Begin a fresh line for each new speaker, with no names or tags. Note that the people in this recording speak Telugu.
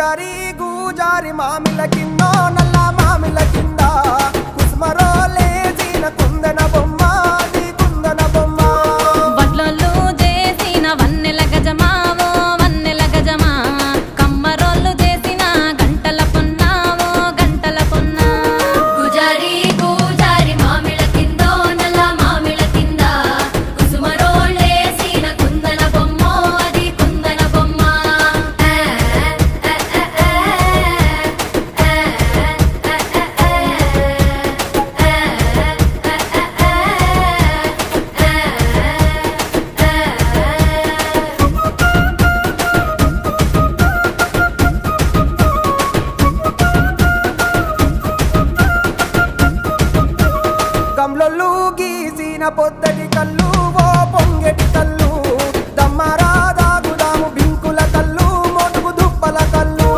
పూజారి గూజారి మామిల కిందో నల్ల మామిల కింద కుసుమరో లేచిన కుందన బొమ్మ నీ కుందన బొమ్మ
వడ్లోళ్ళు చేసిన వన్నెల గజమావో వన్నెల గజమా కమ్మరోళ్ళు చేసిన గంటల పొన్నావో గంటల పొన్నా
పూజారి పూజారి మామిళ్ళ కిందో నల్ల మామిళ్ళ కింద కుసుమరోళ్ళేసిన కుందన బొమ్మ అది కుందన బొమ్మ
గమ్లొల్లు గీసిన పొద్ద